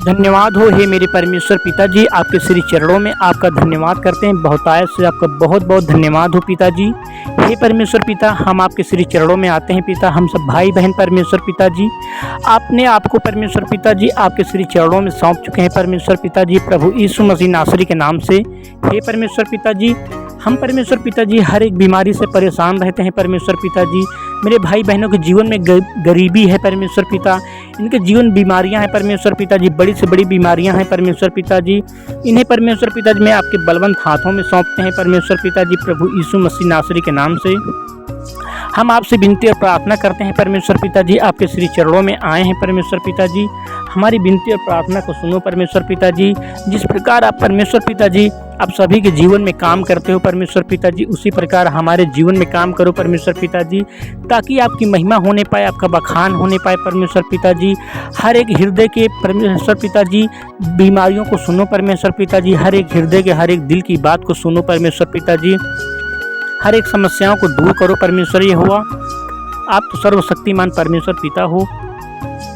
धन्यवाद हो हे मेरे परमेश्वर पिताजी, आपके श्री चरणों में आपका धन्यवाद करते हैं। बहुतायत से आपका बहुत बहुत धन्यवाद हो पिताजी। हे परमेश्वर पिता, हम आपके श्री चरणों में आते हैं पिता, हम सब भाई बहन परमेश्वर पिताजी। आपने आपको परमेश्वर पिताजी आपके श्री चरणों में सौंप चुके हैं परमेश्वर पिताजी, प्रभु यीशु मसीह नासरी के नाम से। हे परमेश्वर पिताजी, हम परमेश्वर पिताजी हर एक बीमारी से परेशान रहते हैं परमेश्वर पिताजी। मेरे भाई बहनों के जीवन में गरीबी है परमेश्वर पिता, इनके जीवन बीमारियां हैं परमेश्वर पिताजी, बड़ी से बड़ी बीमारियां हैं परमेश्वर पिताजी। इन्हें परमेश्वर पिताजी मैं आपके बलवंत हाथों में सौंपते हैं परमेश्वर पिताजी, प्रभु यीशु मसीह नासरी के नाम से। हम आपसे विनती और प्रार्थना करते हैं परमेश्वर पिताजी, आपके श्री चरणों में आए हैं परमेश्वर पिताजी। हमारी विनती और प्रार्थना को सुनो परमेश्वर पिताजी। जिस प्रकार आप परमेश्वर पिताजी आप सभी के जीवन में काम करते हो परमेश्वर पिताजी, उसी प्रकार हमारे जीवन में काम करो परमेश्वर पिताजी, ताकि आपकी महिमा होने पाए, आपका बखान होने पाए परमेश्वर पिताजी। हर एक हृदय के परमेश्वर पिताजी बीमारियों को सुनो परमेश्वर पिताजी, हर एक हृदय के हर एक दिल की बात को सुनो परमेश्वर पिताजी। हर एक समस्याओं को दूर करो परमेश्वर यहोवा। आप तो सर्वशक्तिमान परमेश्वर पिता हो,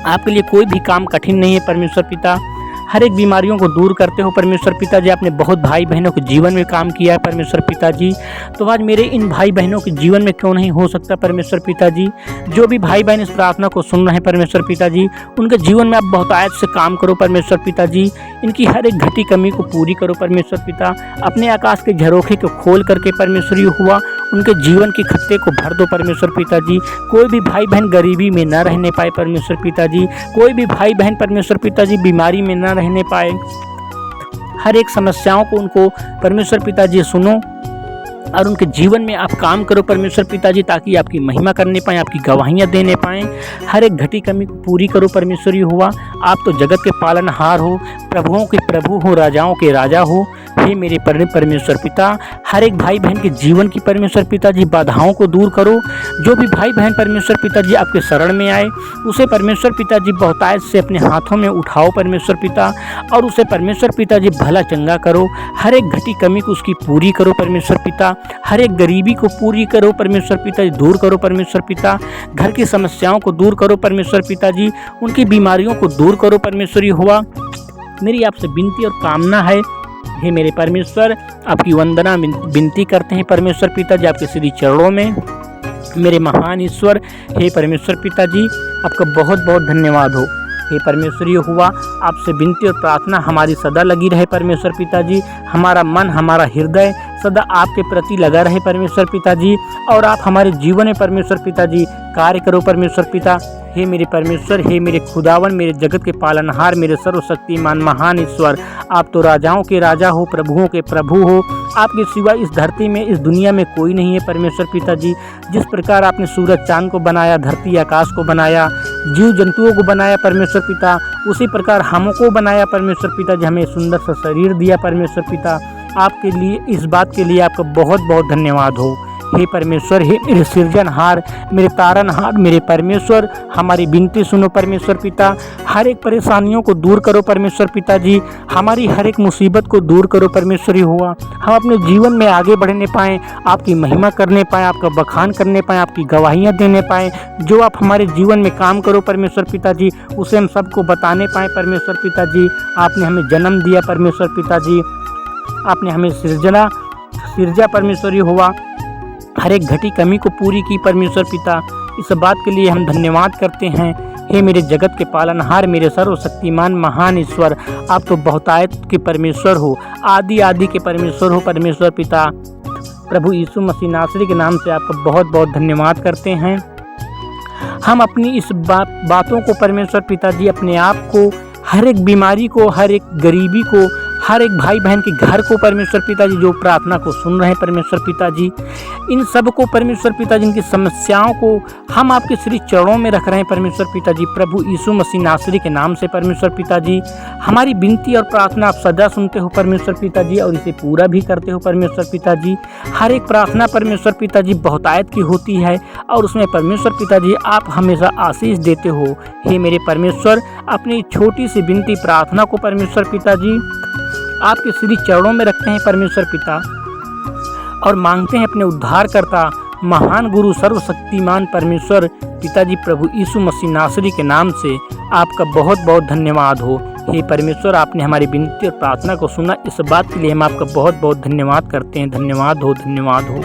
आपके लिए कोई भी काम कठिन नहीं है परमेश्वर पिता। हर एक बीमारियों को दूर करते हो परमेश्वर पिताजी। आपने बहुत भाई बहनों के जीवन में काम किया है परमेश्वर पिताजी, तो आज मेरे इन भाई बहनों के जीवन में क्यों नहीं हो सकता परमेश्वर पिताजी। जो भी भाई बहन इस प्रार्थना को सुन रहे हैं परमेश्वर पिताजी, उनके जीवन में आप बहुतायत से काम करो परमेश्वर पिताजी। इनकी हर एक घटी कमी को पूरी करो परमेश्वर पिता। अपने आकाश के झरोखे को खोल करके परमेश्वर हुआ उनके जीवन के खत्ते को भर दो परमेश्वर पिताजी। कोई भी भाई बहन गरीबी में न रहने पाए परमेश्वर पिताजी, कोई भी भाई बहन परमेश्वर पिताजी बीमारी में न रहने पाए। हर एक समस्याओं को उनको परमेश्वर पिताजी सुनो और उनके जीवन में आप काम करो परमेश्वर पिताजी, ताकि आपकी महिमा करने पाएँ, आपकी गवाहियाँ देने पाएँ। हर एक घटी कमी को पूरी करो परमेश्वर हुआ। आप तो जगत के पालनहार हो, प्रभुओं के प्रभु हो, राजाओं के राजा हो। हे मेरे परमेश्वर पिता, हर एक भाई बहन के जीवन की परमेश्वर पिताजी बाधाओं को दूर करो। जो भी भाई बहन परमेश्वर पिताजी आपके शरण में आए, उसे परमेश्वर पिताजी बहुतायत से अपने हाथों में उठाओ परमेश्वर पिता, और उसे परमेश्वर पिताजी भला चंगा करो। हर एक घटी कमी को उसकी पूरी करो परमेश्वर पिता। हर एक गरीबी को पूरी करो परमेश्वर पिताजी, दूर करो परमेश्वर पिता। घर की समस्याओं को दूर करो परमेश्वर पिताजी, उनकी बीमारियों को दूर करो परमेश्वर हुआ। मेरी आपसे विनती और कामना है हे मेरे परमेश्वर, आपकी वंदना विनती करते हैं परमेश्वर पिताजी आपके श्री चरणों में। मेरे महान ईश्वर हे परमेश्वर पिताजी, आपका बहुत बहुत धन्यवाद हो। हे परमेश्वर हुआ आपसे विनती और प्रार्थना हमारी सदा लगी रहे परमेश्वर पिताजी। हमारा मन, हमारा हृदय सदा आपके प्रति लगा रहे परमेश्वर पिताजी, और आप हमारे जीवन में परमेश्वर पिताजी कार्य करो परमेश्वर पिता। हे मेरे परमेश्वर, हे मेरे खुदावन, मेरे जगत के पालनहार, मेरे सर्वशक्तिमान महान ईश्वर, आप तो राजाओं के राजा हो, प्रभुओं के प्रभु हो। आपके सिवा इस धरती में, इस दुनिया में कोई नहीं है परमेश्वर पिताजी। जिस प्रकार आपने सूरज चांद को बनाया, धरती आकाश को बनाया, जीव जंतुओं को बनाया परमेश्वर पिता, उसी प्रकार हमको बनाया परमेश्वर पिताजी। हमें सुंदर सा शरीर दिया परमेश्वर पिता। आपके लिए, इस बात के लिए आपका बहुत बहुत धन्यवाद हो। हे परमेश्वर, हे मेरे सृजनहार, मेरे तारनहार, मेरे परमेश्वर, हमारी विनती सुनो परमेश्वर पिता। हर एक परेशानियों को दूर करो परमेश्वर पिताजी, हमारी हर एक मुसीबत को दूर करो परमेश्वर हुआ। हम अपने जीवन में आगे बढ़ने पाएँ, आपकी महिमा करने पाएँ, आपका बखान करने पाएँ, आपकी गवाहियाँ देने पाएँ। जो आप हमारे जीवन में काम करो परमेश्वर पिताजी, उसे हम सबको बताने पाएँ परमेश्वर पिताजी। आपने हमें जन्म दिया परमेश्वर पिताजी, आपने हमें सिरजा परमेश्वर हुआ, हर एक घटी कमी को पूरी की परमेश्वर पिता। इस बात के लिए हम धन्यवाद करते हैं। हे मेरे जगत के पालनहार, मेरे सर्वशक्तिमान महान ईश्वर, आप तो बहुतायत के परमेश्वर हो, आदि आदि के परमेश्वर हो परमेश्वर पिता। प्रभु यीशु मसीह नासरी के नाम से आपका बहुत बहुत धन्यवाद करते हैं। हम अपनी इस बातों को परमेश्वर पिताजी, अपने आप को, हर एक बीमारी को, हर एक गरीबी को, हर एक भाई बहन के घर को परमेश्वर पिताजी जो प्रार्थना को सुन रहे हैं परमेश्वर पिताजी, इन सब को परमेश्वर पिताजी, इनकी समस्याओं को हम आपके श्री चरणों में रख रहे हैं परमेश्वर पिताजी, प्रभु यीशु मसीह नासरी के नाम से परमेश्वर पिताजी। हमारी विनती और प्रार्थना आप सदा सुनते हो परमेश्वर पिताजी, और इसे पूरा भी करते हो परमेश्वर पिताजी। हर एक प्रार्थना परमेश्वर पिताजी बहुतायत की होती है, और उसमें परमेश्वर पिताजी आप हमेशा आशीष देते हो। हे मेरे परमेश्वर, अपनी छोटी सी विनती प्रार्थना को परमेश्वर पिताजी आपके श्री चरणों में रखते हैं परमेश्वर पिता, और मांगते हैं अपने उद्धारकर्ता महान गुरु सर्वशक्तिमान परमेश्वर पिताजी प्रभु यीशु मसीह नासरी के नाम से। आपका बहुत बहुत धन्यवाद हो। हे परमेश्वर, आपने हमारी विनती और प्रार्थना को सुना, इस बात के लिए हम आपका बहुत बहुत धन्यवाद करते हैं। धन्यवाद हो, धन्यवाद हो।